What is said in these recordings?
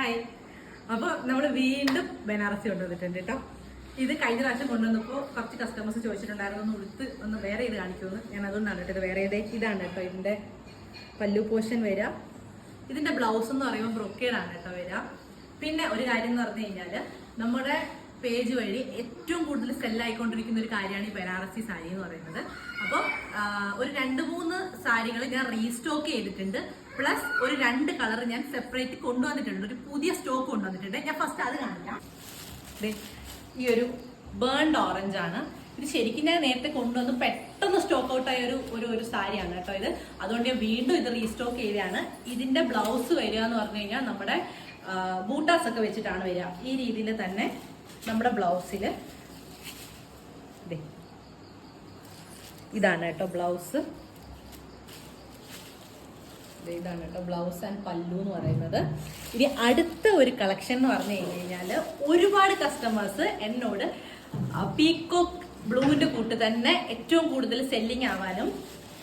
Hi. അപ്പോൾ നമ്മൾ വീണ്ടും ബനാറസി കൊണ്ടുവന്നിട്ടുണ്ട് കേട്ടോ. ഇത് കഴിഞ്ഞ പ്രാവശ്യം കൊണ്ടുവന്നപ്പോൾ കുറച്ച് കസ്റ്റമേഴ്സ് ചോദിച്ചിട്ടുണ്ടായിരുന്നു ഒന്ന് ഉടുത്ത് ഒന്ന് വേറെ ഇത് കാണിക്കുമെന്ന്. ഞാൻ അതുകൊണ്ടാണ് കേട്ടോ ഇത് വേറെ ഇതാണ് കേട്ടോ ഇതിൻ്റെ പല്ലു പോർഷൻ വരിക. ഇതിൻ്റെ ബ്ലൗസ് എന്ന് പറയുമ്പോൾ ബ്രൊക്കേഡാണ് കേട്ടോ വരിക. പിന്നെ ഒരു കാര്യം എന്ന് പറഞ്ഞു കഴിഞ്ഞാൽ നമ്മുടെ പേജ് വഴി ഏറ്റവും കൂടുതൽ സെല്ലായിക്കൊണ്ടിരിക്കുന്ന ഒരു കാര്യമാണ് ഈ ബനാറസി സാരി എന്ന് പറയുന്നത്. അപ്പോൾ ഒരു 2-3 സാരികൾ ഞാൻ റീസ്റ്റോക്ക് ചെയ്തിട്ടുണ്ട്. പ്ലസ് ഒരു 2 കളർ ഞാൻ സെപ്പറേറ്റ് കൊണ്ടുവന്നിട്ടുണ്ട്. ഒരു പുതിയ സ്റ്റോക്ക് കൊണ്ടുവന്നിട്ടുണ്ട്. ഞാൻ ഫസ്റ്റ് അത് കാണിക്കാം. ഈ ഒരു ബേൺഡ് ഓറഞ്ച് ആണ് ഇത്. ശരിക്കും ഞാൻ നേരത്തെ കൊണ്ടുവന്ന് പെട്ടെന്ന് സ്റ്റോക്ക് ഔട്ട് ആയ ഒരു സാരിയാണ് കേട്ടോ ഇത്. അതുകൊണ്ട് ഞാൻ വീണ്ടും ഇത് റീസ്റ്റോക്ക് ചെയ്തതാണ്. ഇതിന്റെ ബ്ലൗസ് വരിക എന്ന് പറഞ്ഞു കഴിഞ്ഞാൽ നമ്മുടെ ബൂട്ടാസ് ഒക്കെ വെച്ചിട്ടാണ് വരിക. ഈ രീതിയിൽ തന്നെ നമ്മുടെ ബ്ലൗസില് ഇതാണ് കേട്ടോ ബ്ലൗസ്. ഇതാണ് കേട്ടോ ബ്ലൗസ് ആൻഡ് പല്ലു എന്ന് പറയുന്നത്. ഇനി അടുത്ത ഒരു കളക്ഷൻ എന്ന് പറഞ്ഞു കഴിഞ്ഞാൽ ഒരുപാട് കസ്റ്റമേഴ്സ് എന്നോട് പീക്കോക്ക് ബ്ലൂവിന്റെ കൂട്ട് തന്നെ ഏറ്റവും കൂടുതൽ സെല്ലിങ് ആവാനും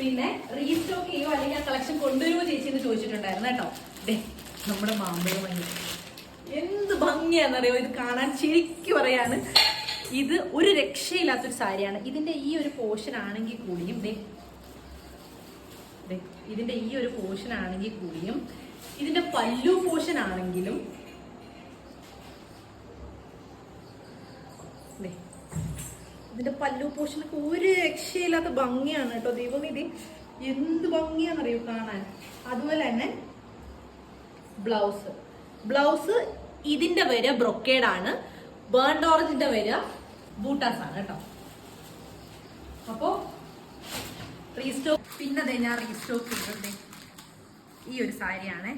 പിന്നെ റീസ്റ്റോക്ക് ചെയ്യുമോ അല്ലെങ്കിൽ ആ കളക്ഷൻ കൊണ്ടുവരുമോ ചേച്ചി എന്ന് ചോദിച്ചിട്ടുണ്ടായിരുന്നു കേട്ടോ. നമ്മുടെ മാമ്പഴ മഞ്ഞ എന്ത് ഭംഗിയാണെന്നറിയോ ഇത് കാണാൻ. ശരിക്കും പറയാണ് ഇത് ഒരു രക്ഷയില്ലാത്തൊരു സാരിയാണ്. ഇതിന്റെ ഈ ഒരു പോർഷൻ ആണെങ്കിൽ കൂടിയും ഇതിന്റെ ഈ ഒരു പോർഷൻ ആണെങ്കിൽ കൂടിയും ഇതിന്റെ പല്ലു പോർഷൻ ആണെങ്കിലും ഇതിന്റെ പല്ലു പോർഷനൊക്കെ ഒരു രക്ഷയില്ലാത്ത ഭംഗിയാണ് കേട്ടോ. ദൈവം ഇത് എന്ത് ഭംഗിയാണെന്നറിയോ കാണാൻ. അതുപോലെ തന്നെ ബ്ലൗസ് ഇതിന്റെ വരെ ബ്രൊക്കേഡ് ആണ്. ബേൺഡ് ഓറഞ്ചിന്റെ വരെ ബൂട്ടാസ് ആണ് കേട്ടോ. അപ്പോ റീസ്റ്റോക്ക് പിന്നെ ഞാൻ റീസ്റ്റോക്ക് ചെയ്തിട്ടുണ്ട്. ഈ ഒരു സാരിയാണ്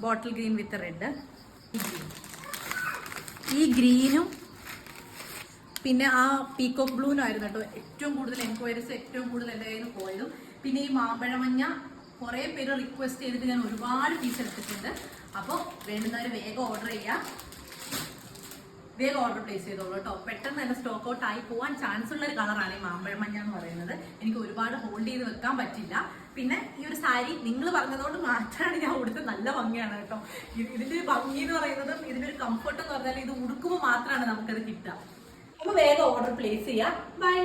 ബോട്ടിൽ ഗ്രീൻ വിത്ത് റെഡ്. ഈ ഗ്രീനും പിന്നെ ആ പീക്കോക്ക് ബ്ലൂനും ആയിരുന്നു കേട്ടോ ഏറ്റവും കൂടുതൽ എൻക്വയറീസ്, ഏറ്റവും കൂടുതൽ എൻ്റെ കയ്യിൽ നിന്ന് പോയതും. പിന്നെ ഈ മാമ്പഴ മഞ്ഞ കുറേ പേര് റിക്വസ്റ്റ് ചെയ്തിട്ട് ഞാൻ ഒരുപാട് പീസ് എടുത്തിട്ടുണ്ട്. അപ്പോൾ വേണ്ടുന്നവർ വേഗം ഓർഡർ ചെയ്യുക, വേഗം ഓർഡർ പ്ലേസ് ചെയ്തോളൂ കേട്ടോ. പെട്ടെന്ന് തന്നെ സ്റ്റോക്ക് ഔട്ട് ആയി പോകാൻ ചാൻസ് ഉള്ള ഒരു കളറാണ് ഈ മാമ്പഴ മഞ്ഞ എന്ന് പറയുന്നത്. എനിക്ക് ഒരുപാട് ഹോൾഡ് ചെയ്ത് വെക്കാൻ പറ്റില്ല. പിന്നെ ഈ ഒരു സാരി നിങ്ങൾ പറഞ്ഞതുകൊണ്ട് മാത്രമാണ് ഞാൻ ഉടുത്ത് നല്ല ഭംഗിയാണ് കേട്ടോ. ഇതിന്റെ ഭംഗി എന്ന് പറയുന്നത് ഇതിന്റെ ഒരു കംഫർട്ട് എന്ന് പറഞ്ഞാൽ ഇത് ഉടുക്കുമ്പോൾ മാത്രമാണ് നമുക്കത് കിട്ടുക. അപ്പോൾ വേഗം ഓർഡർ പ്ലേസ് ചെയ്യാം. ബൈ.